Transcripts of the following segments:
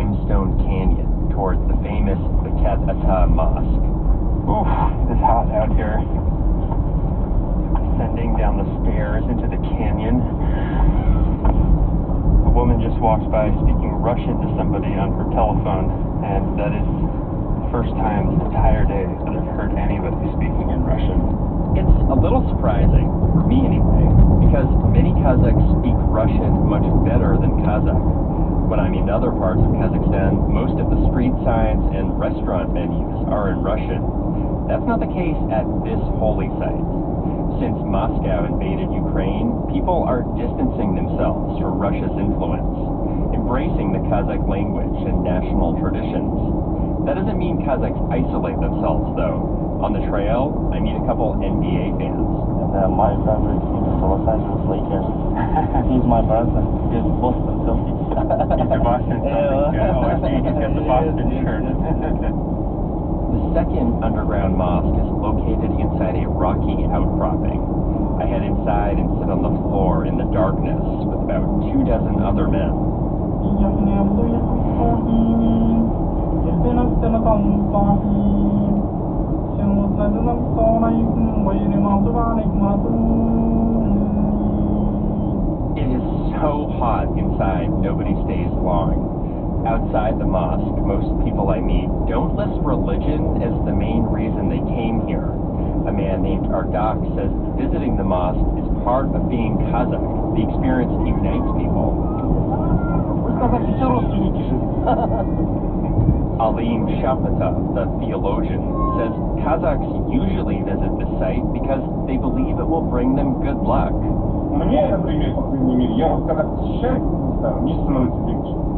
limestone canyon towards the famous Beket Ata Mosque. Oof, it's hot out here. Descending down the stairs into the canyon. A woman just walked by speaking Russian to somebody on her telephone, and that is the first time this entire day that I've heard anybody speaking in Russian. It's a little surprising, for me anyway, because many Kazakhs speak Russian much better than Kazakh. When I'm in other parts of Kazakhstan, most of the street signs and restaurant menus are in Russian. That's not the case at this holy site. Since Moscow invaded Ukraine, people are distancing themselves from Russia's influence, embracing the Kazakh language and national traditions. That doesn't mean Kazakhs isolate themselves, though. On the trail, I meet a couple NBA fans. And my favorite team is Los Angeles Lakers. He's my brother. He's Boston Celtics. He's a Boston Celtics guy. Oh, I see. He's got the Boston shirt. The second underground mosque is located inside a rocky outcropping. I head inside and sit on the floor in the darkness with about 24 other men. It is so hot inside, nobody stays long. Outside the mosque, most people I meet don't list religion as the main reason they came here. A man named Ardak says visiting the mosque is part of being Kazakh. The experience unites people. Alim Shapatov, the theologian, says Kazakhs usually visit this site because they believe it will bring them good luck.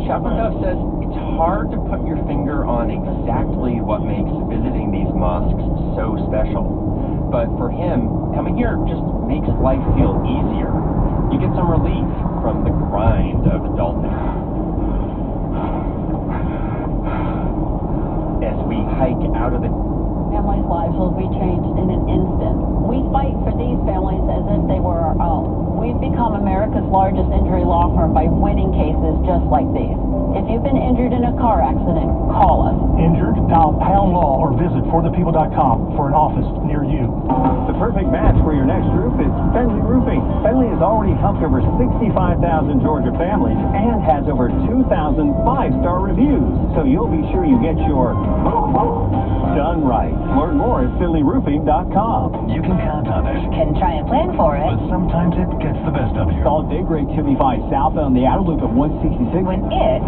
Shapatov says it's hard to put your finger on exactly what makes visiting these mosques so special. But for him, coming here just makes life feel easier. You get some relief from the grind of adulting. As we hike out of the... Families' lives will be changed in an instant. We fight for these families as if they were our own. We've become America's largest injury law firm by winning cases just like these. If you've been injured in a car accident, call us. Injured? Dial pound law or visit forthepeople.com for an office near you. The perfect match for your next roof is Fenley Roofing. Fenley has already helped over 65,000 Georgia families and has over 2,000 five-star reviews. So you'll be sure you get your done right. Learn more at FenleyRoofing.com. You can count on it, Can try and plan for it. but sometimes it gets the best of you. Call Day Grade 285 south on the outer loop at 166. When it